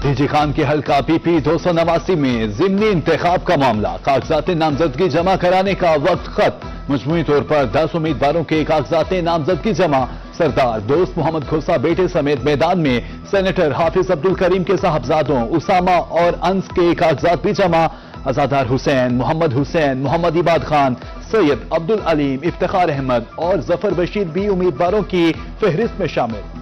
D G Khan کے حلقہ پی پی 289 میں ضمنی انتخاب کا معاملہ، کاغذات نامزدگی جمع کرانے کا وقت ختم، مجموعی طور پر 10 امیدواروں کے کاغذات نامزدگی جمع، سردار دوست محمد کھوسا بیٹے سمیت میدان میں سینیٹر حافظ عبدالکریم کے صاحبزادوں اسامہ اور انس کے کاغذات بھی جمع، ازادار حسین، محمد عباد خان، سید عبدالعلیم، افتخار احمد اور ظفر بشیر بھی امیدواروں کی فہرست میں شامل۔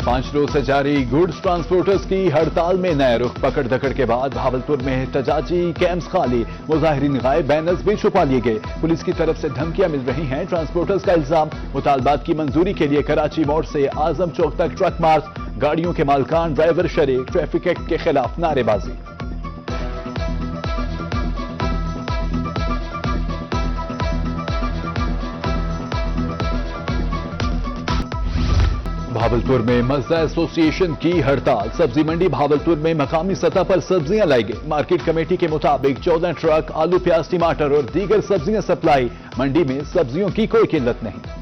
5 روز سے جاری گوڈز ٹرانسپورٹرز کی ہڑتال میں نئے رخ، پکڑ دھکڑ کے بعد بھاولپور میں احتجاجی کیمپس خالی، مظاہرین غائب، بینرز بھی چھپا لیے گئے، پولیس کی طرف سے دھمکیاں مل رہی ہیں، ٹرانسپورٹرز کا الزام، مطالبات کی منظوری کے لیے کراچی موڑ سے اعظم چوک تک ٹرک مارچ، گاڑیوں کے مالکان ڈرائیور شریک، ٹریفک ایکٹ کے خلاف نعرے بازی۔ بھاولپور میں مزدہ ایسوسی ایشن کی ہڑتال، سبزی منڈی بھاولپور میں مقامی سطح پر سبزیاں لائی گئی، مارکیٹ کمیٹی کے مطابق 14 ٹرک آلو، پیاز، ٹماٹر اور دیگر سبزیاں سپلائی، منڈی میں سبزیوں کی کوئی قلت نہیں۔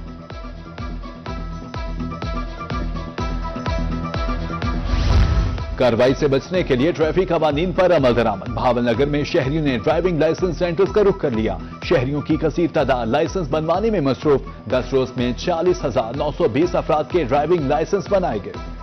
کارروائی سے بچنے کے لیے ٹریفک قوانین پر عمل درآمد، بھاول نگر میں شہریوں نے ڈرائیونگ لائسنس سینٹرز کا رخ کر لیا، شہریوں کی کثیر تعداد لائسنس بنوانے میں مصروف، 10 روز میں 40,920 افراد کے ڈرائیونگ لائسنس بنائے گئے۔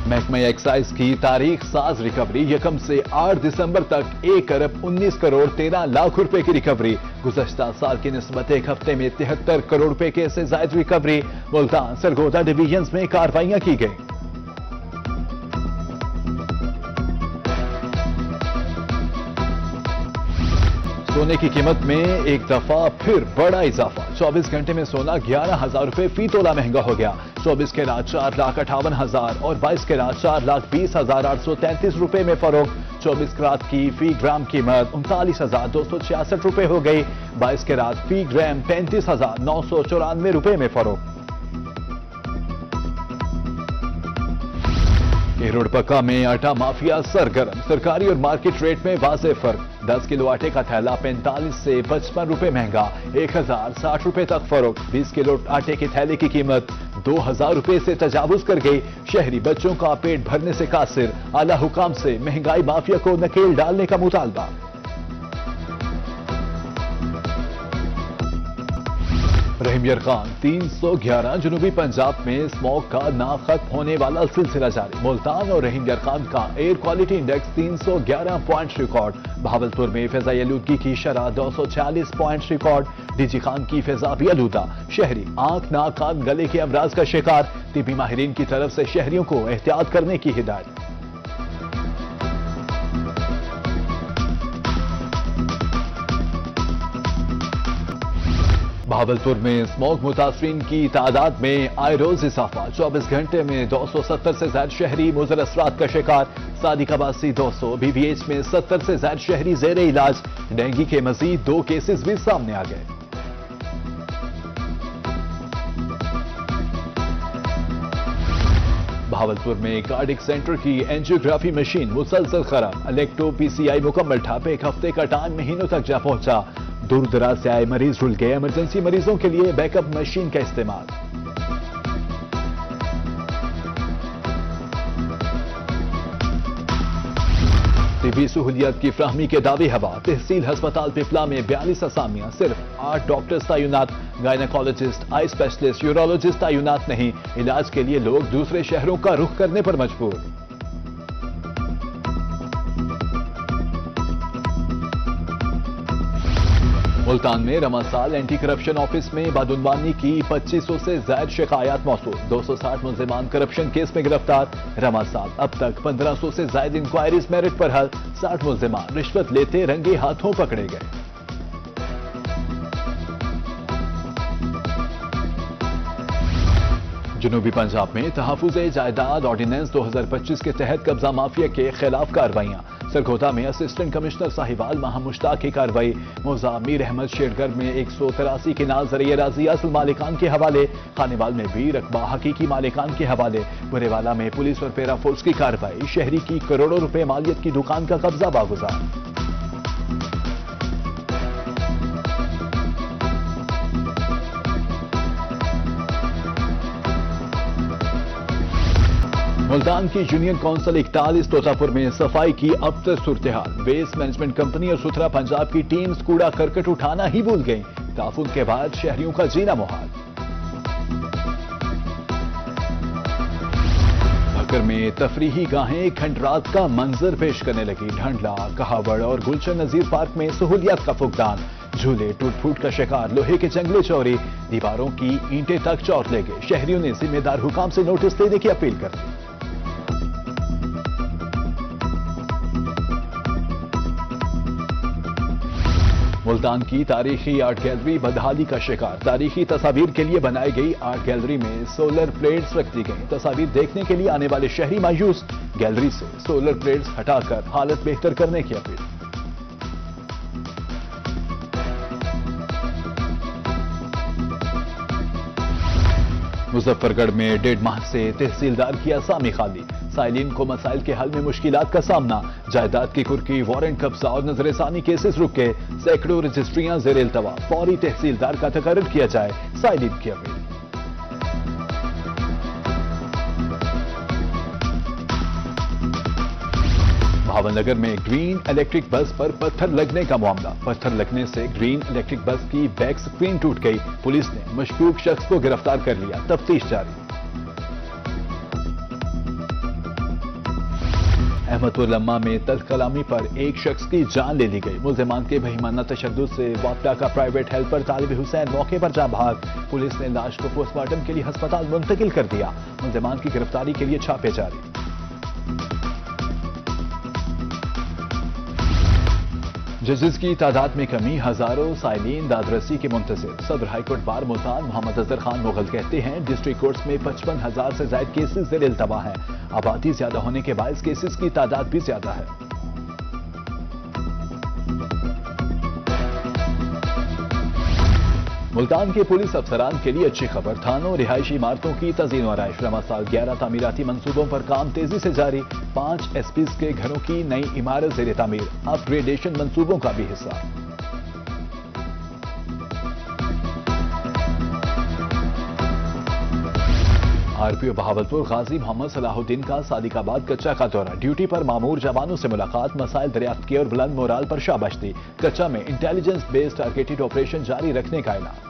محکمہ ایکسائز کی تاریخ ساز ریکوری، 1 سے 8 دسمبر تک 1 ارب 19 کروڑ 13 لاکھ روپے کی ریکوری، گزشتہ سال کی نسبت ایک ہفتے میں 73 کروڑ روپے کے سے زائد ریکوری، ملتان سرگودا ڈویژنز میں کارروائیاں کی گئیں۔ سونے کی قیمت میں ایک دفعہ پھر بڑا اضافہ، 24 گھنٹے میں سونا 11,000 روپے فی تولہ مہنگا ہو گیا، 24 کیرات 4,58,000 اور 22 کیرات 4,20,833 روپے میں فروخت، 24 کیرات کی فی گرام قیمت 39,266 روپے ہو گئی، 22 کیرات فی گرام 35,994 روپے میں فروخت۔ روڈ پکا میں آٹا مافیا سرگرم، سرکاری اور مارکیٹ ریٹ میں واضح فرق، 10 کلو آٹے کا تھیلا 45 سے 55 روپے مہنگا، 1,060 روپے تک فروخت، 20 کلو آٹے کے تھیلے کی قیمت 2,000 روپے سے تجاوز کر گئی، شہری بچوں کا پیٹ بھرنے سے قاصر، اعلی حکام سے مہنگائی مافیا کو نکیل ڈالنے کا مطالبہ۔ رحیم یرخان 311 جنوبی پنجاب میں اسموگ کا نا ختم ہونے والا سلسلہ جاری، ملتان اور رحیم یرخان کا air quality index 311 point record, Bahawalpur میں فضائی آلودگی کی شرح 246 point record, D G Khan کی فضا بھی آلودہ، شہری آنکھ، ناک، کان، گلے کے امراض کا شکار، طبی ماہرین کی طرف سے شہریوں کو احتیاط کرنے کی ہدایت۔ بھاولپور میں اسموگ متاثرین کی تعداد میں آئے روز اضافہ، 24 گھنٹے میں 270 سے زائد شہری مضر اثرات کا شکار، صادق عباسی 200، بی وی ایچ میں 70 سے زائد شہری زیر علاج، ڈینگی کے مزید 2 کیسز بھی سامنے آ گئے۔ بھاولپور میں کارڈک سینٹر کی اینجیوگرافی مشین مسلسل خراب، الیکٹو پی سی آئی مکمل ٹھپ، ایک ہفتے کا ٹائم مہینوں تک جا پہنچا، دور دراز سے آئے مریض رل گئے، ایمرجنسی مریضوں کے لیے بیک اپ مشین کا استعمال۔ طبی سہولیات کی فراہمی کے دعوے ہوا، تحصیل ہسپتال پپلا میں 42 اسامیاں، صرف 8 ڈاکٹرز تعینات، گائنیکالوجسٹ، آئی اسپیشلسٹ، یورولوجسٹ تعینات نہیں، علاج کے لیے لوگ دوسرے شہروں کا رخ کرنے پر مجبور۔ ملتان میں رواں سال اینٹی کرپشن آفس میں بدعنوانی کی 2500 سے زائد شکایات موصول، 260 ملزمان کرپشن کیس میں گرفتار، رواں سال اب تک 1500 سے زائد انکوائریز میرٹ پر حل، 60 ملزمان رشوت لیتے رنگے ہاتھوں پکڑے گئے۔ جنوبی پنجاب میں تحفظ جائیداد آرڈیننس 2025 کے تحت قبضہ مافیا کے خلاف کارروائیاں، سرگودا میں اسسٹنٹ کمشنر صاحبال ماہ مشتاق کی کارروائی، موزہ میر احمد شیرگر میں 183 کنال زرعی اراضی اصل مالکان کے حوالے، خانیوال میں بھی رقبہ حقیقی مالکان کے حوالے، برے والا میں پولیس اور پیرا فورس کی کارروائی، شہری کی کروڑوں روپے مالیت کی دکان کا قبضہ واگزار۔ ملتان کی یونین کونسل 41 طوطاپور میں صفائی کی ابتر صورتحال. ویسٹ مینجمنٹ کمپنی اور ستھرا پنجاب کی ٹیمز کوڑا کرکٹ اٹھانا ہی بھول گئیں. تعاون کے بعد شہریوں کا جینا محال. بھکر میں تفریحی گاہیں کھنڈرات کا منظر پیش کرنے لگی. ڈھنڈلا، کہاوڑ اور گلشن نذیر پارک میں سہولیات کا فقدان. جھولے ٹوٹ پھوٹ کا شکار. لوہے کے جنگلے چوری. دیواروں کی اینٹیں تک چور لے گئے. شہریوں نے ذمہ دار حکام سے نوٹس دینے کی اپیل کر دی. ملتان کی تاریخی آرٹ گیلری بدحالی کا شکار. تاریخی تصاویر کے لیے بنائی گئی آرٹ گیلری میں سولر پلیٹس رکھ دی گئیں. تصاویر دیکھنے کے لیے آنے والے شہری مایوس. گیلری سے سولر پلیٹس ہٹا کر حالت بہتر کرنے کی اپیل. مظفر گڑھ میں 1.5 ماہ سے تحصیلدار کی اسامی خالی. سائلین کو مسائل کے حل میں مشکلات کا سامنا. جائیداد کی کھرکی، وارنٹ قبضہ اور نظر ثانی کیسز رک گئے. سینکڑوں رجسٹریاں زیر التوا. فوری تحصیلدار کا تقرر کیا جائے. سائلین کی اپیل. بھاون نگر میں گرین الیکٹرک بس پر پتھر لگنے کا معاملہ. پتھر لگنے سے گرین الیکٹرک بس کی بیک سکرین ٹوٹ گئی. پولیس نے مشکوک شخص کو گرفتار کر لیا. تفتیش جاری. احمد پور لمحہ میں تلخ کلامی پر ایک شخص کی جان لے لی گئی. ملزمان کے بہیمانہ تشدد سے واپڈا کا پرائیویٹ ہیلپر طالب حسین موقع پر جاں بھاگ. پولیس نے لاش کو پوسٹ مارٹم کے لیے ہسپتال منتقل کر دیا. ملزمان کی گرفتاری کے لیے چھاپے جاری. ججز کی تعداد میں کمی. ہزاروں سائلین دادرسی کے منتظر. صدر ہائی کورٹ بار ملتان محمد اظہر خان مغل کہتے ہیں ڈسٹرکٹ کورٹس میں 55,000 سے زائد کیسز زیر التوا ہیں. آبادی زیادہ ہونے کے باعث کیسز کی تعداد بھی زیادہ ہے. ملتان کے پولیس افسران کے لیے اچھی خبر. تھانوں رہائشی عمارتوں کی تزئین و آرائش. رواں سال 11 تعمیراتی منصوبوں پر کام تیزی سے جاری. 5 ایس پیز کے گھروں کی نئی عمارت زیر تعمیر. اپ گریڈیشن منصوبوں کا بھی حصہ. آر پی او بہاولپور غازی محمد صلاح الدین کا صادق آباد کچا کا دورہ. ڈیوٹی پر مامور جوانوں سے ملاقات. مسائل دریافت کیے اور بلند مورال پر شاباش دی. کچا میں انٹیلیجنس بیسڈ ٹارگیٹڈ آپریشن جاری رکھنے کا اعلان.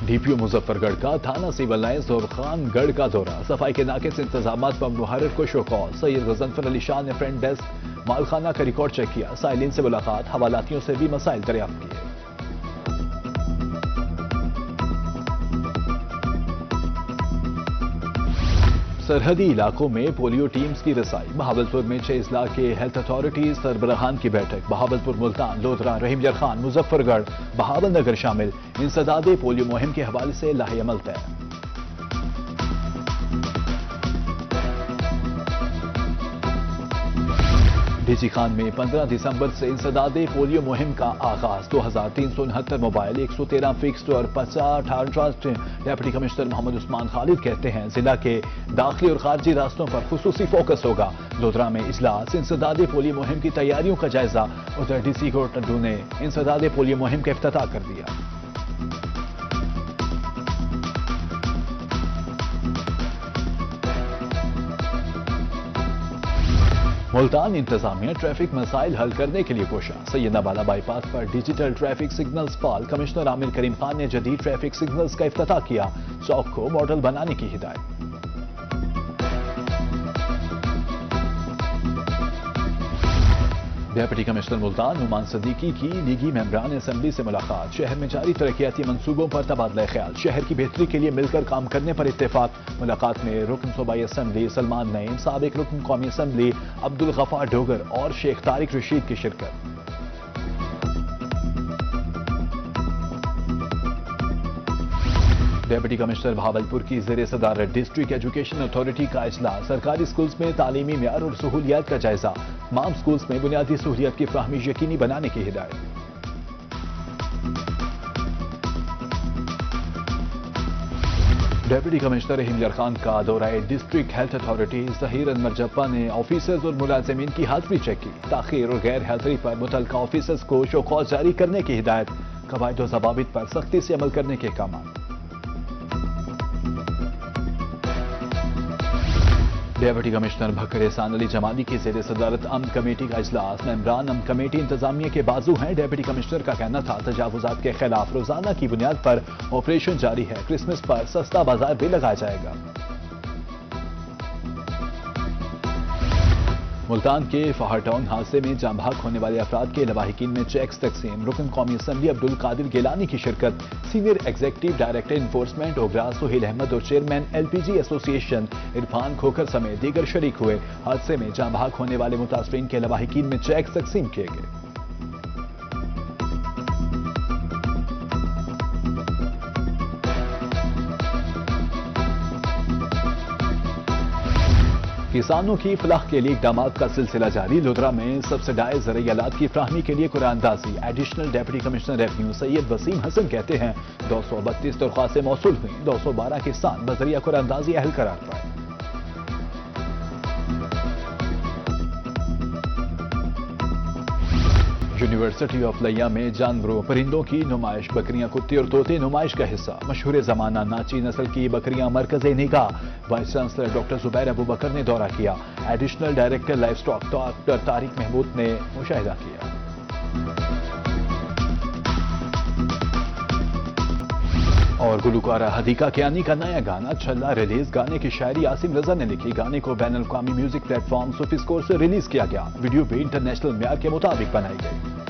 ڈی پی او مظفر گڑھ کا تھانہ سیول لائنز اور خان گڑھ کا دورہ. صفائی کے ناقص انتظامات پر محرر کو شوکاز. سید غضنفر علی شاہ نے فرنٹ ڈیسک مالخانہ کا ریکارڈ چیک کیا. سائلین سے ملاقات. حوالاتیوں سے بھی مسائل دریافت کیے. سرحدی علاقوں میں پولیو ٹیمز کی رسائی. بہاولپور میں 6 اضلاع کے ہیلتھ اتھارٹیز سربراہان کی بیٹھک. بہاولپور، ملتان، لودھرا، رحیم یر خان، مظفر گڑھ، بہاول نگر شامل. انسداد پولیو مہم کے حوالے سے لاہ عمل طے. ڈی سی خان میں 15 دسمبر سے انسداد پولیو مہم کا آغاز. 2369 موبائل، 113 فکسڈ اور 50 transit. Deputy commissioner Muhammad Usman خالد کہتے ہیں ضلع کے داخلی اور خارجی راستوں پر خصوصی فوکس ہوگا. لودھرا میں اجلاس. انسداد پولیو مہم کی تیاریوں کا جائزہ. ادھر ڈی سی کوٹ ٹنڈو نے انسداد پولیو مہم کا افتتاح کر دیا. ملتان انتظامیہ ٹریفک مسائل حل کرنے کے لیے کوشاں. سیدنا بالا by pass per digital traffic signals فعال. کمشنر عامر کریم خان نے جدید ٹریفک سگنلز کا افتتاح کیا. چوک کو ماڈل بنانے کی ہدایت. ڈپٹی کمشنر ملتان نعمان صدیقی کی لیگی ممبران اسمبلی سے ملاقات. شہر میں جاری ترقیاتی منصوبوں پر تبادلہ خیال. شہر کی بہتری کے لیے مل کر کام کرنے پر اتفاق. ملاقات میں رکن صوبائی اسمبلی سلمان نعیم، سابق رکن قومی اسمبلی عبدالغفار ڈوگر اور شیخ طارق رشید کی شرکت. ڈپٹی کمشنر بہاولپور کی زیر صدارت ڈسٹرکٹ ایجوکیشن اتھارٹی کا اجلاس. سرکاری سکولز میں تعلیمی معیار اور سہولیات کا جائزہ. تمام سکولز میں بنیادی سہولیات کی فراہمی یقینی بنانے کی ہدایت. ڈپٹی کمشنر رحیم یر خان کا دورہ ڈسٹرکٹ ہیلتھ اتھارٹی. ظہیر انور جپا نے آفیسرز اور ملازمین کی حاضری چیک کی. تاخیر اور غیر حاضری پر متعلقہ آفیسرز کو شوکاز جاری کرنے کی ہدایت. قواعد و ضوابط پر سختی سے عمل کرنے کے احکامات. ڈپٹی کمشنر بکر احسان علی جمالی کی زیر صدارت امن کمیٹی کا اجلاس. ممبران امن کمیٹی انتظامیہ کے بازو ہیں. ڈپٹی کمشنر کا کہنا تھا تجاوزات کے خلاف روزانہ کی بنیاد پر آپریشن جاری ہے. کرسمس پر سستا بازار بھی لگایا جائے گا. ملتان کے فہر ٹاؤن حادثے میں جاں بحق ہونے والے افراد کے لواحقین میں چیکس تقسیم. رکن قومی اسمبلی عبدالقادر گیلانی کی شرکت. Senior executive director enforcement OGRA Sohail Ahmed اور چیئرمین ایل پی جی ایسوسی ایشن عرفان کھوکھر سمیت دیگر شریک ہوئے. حادثے میں جاں بحق ہونے والے متاثرین کے لواحقین میں چیکس تقسیم کیے گئے. کسانوں کی فلاح کے لیے اقدامات کا سلسلہ جاری. لدھرا میں سبسڈائز زرعی آلات کی فراہمی کے لیے قرآن اندازی. ایڈیشنل ڈپٹی کمشنر ریونیو سید وسیم حسن کہتے ہیں 232 درخواستیں موصول ہوئیں. 212 کسان بذریعہ قرآن اندازی اہل قرار پائے. یونیورسٹی آف لیا میں جانوروں پرندوں کی نمائش. بکریاں کتے اور طوطے نمائش کا حصہ. مشہور زمانہ ناچی نسل کی بکریاں مرکز نگاہ. Vice chancellor doctor Zubair Abu Bakar نے دورہ کیا. Additional director livestock doctor Tariq Mahmood نے مشاہدہ کیا. اور گلوکارہ حدیقہ کیانی کا نیا گانا چھلا ریلیز. گانے کی شاعری عاصم رضا نے لکھی. گانے کو بین الاقوامی میوزک پلیٹ فارم سوفی اسکور سے ریلیز کیا گیا. ویڈیو بھی انٹرنیشنل معیار کے مطابق بنائی گئی.